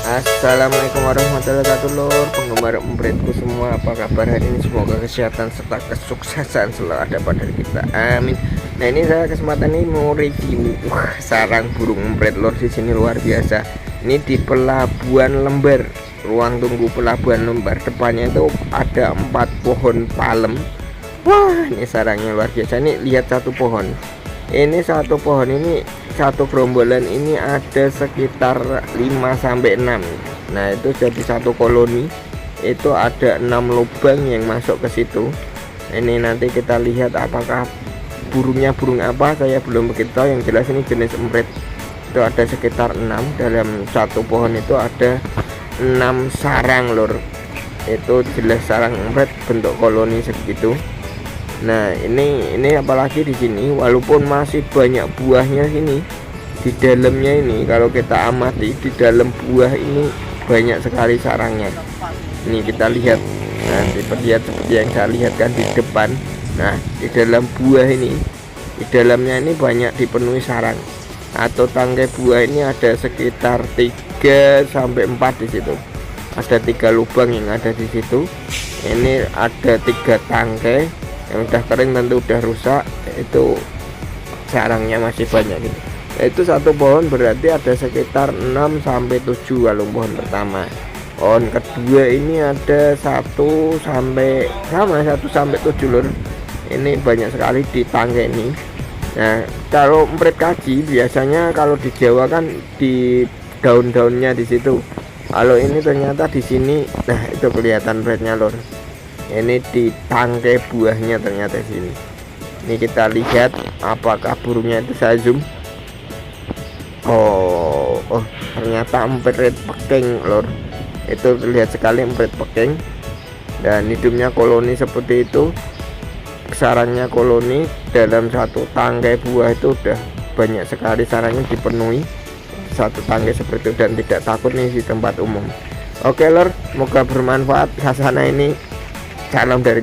Assalamualaikum warahmatullahi wabarakatuh, lor penggemar empretku semua, apa kabar hari ini? Semoga kesehatan serta kesuksesan selalu ada pada kita, amin. Nah, ini saya kesempatan ini mau review sarang burung empret, lor. Di sini luar biasa. Ini di Pelabuhan Lembar, ruang tunggu Pelabuhan Lembar. Depannya itu ada 4 pohon palem. Wah, ini sarangnya luar biasa. Ini lihat satu pohon. Ini satu pohon ini, satu gerombolan ini ada sekitar 5-6. Nah, itu jadi satu koloni. Itu ada 6 lubang yang masuk ke situ. Ini nanti kita lihat apakah burungnya burung apa, saya belum begitu tahu. Yang jelas ini jenis empret. Itu ada sekitar 6. Dalam satu pohon itu ada 6 sarang, lor. Itu jelas sarang empret, bentuk koloni segitu. Nah, ini apalagi di sini, walaupun masih banyak buahnya sini di dalamnya ini, kalau kita amati di dalam buah ini banyak sekali sarangnya. Ini kita lihat, nah lihat seperti yang saya lihat kan di depan. Nah, di dalam buah ini, di dalamnya ini banyak dipenuhi sarang. Atau tangkai buah ini ada sekitar 3-4 di situ. Ada 3 lubang yang ada di situ. Ini ada 3 tangkai yang udah kering, tentu udah rusak. Itu sarangnya masih banyak gitu. Itu satu pohon berarti ada sekitar 6-7 kalau pohon pertama. Pohon kedua ini ada 1-7, lur. Ini banyak sekali di tangkai ini. Nah, kalau empret kaji biasanya kalau di Jawa kan di daun-daunnya di situ. Kalau ini ternyata di sini, nah itu kelihatan empretnya, lur. Ini di tangkai buahnya ternyata sini. Ini kita lihat apakah burungnya itu, saya zoom. Oh, ternyata empret peking, lor. Itu terlihat sekali empret peking. Dan hidungnya koloni seperti itu. Sarangnya koloni. Dalam satu tangkai buah itu udah banyak sekali sarangnya dipenuhi. Satu tangkai seperti itu dan tidak takut nih di tempat umum. Oke, lor, semoga bermanfaat. Hasana ini salam dari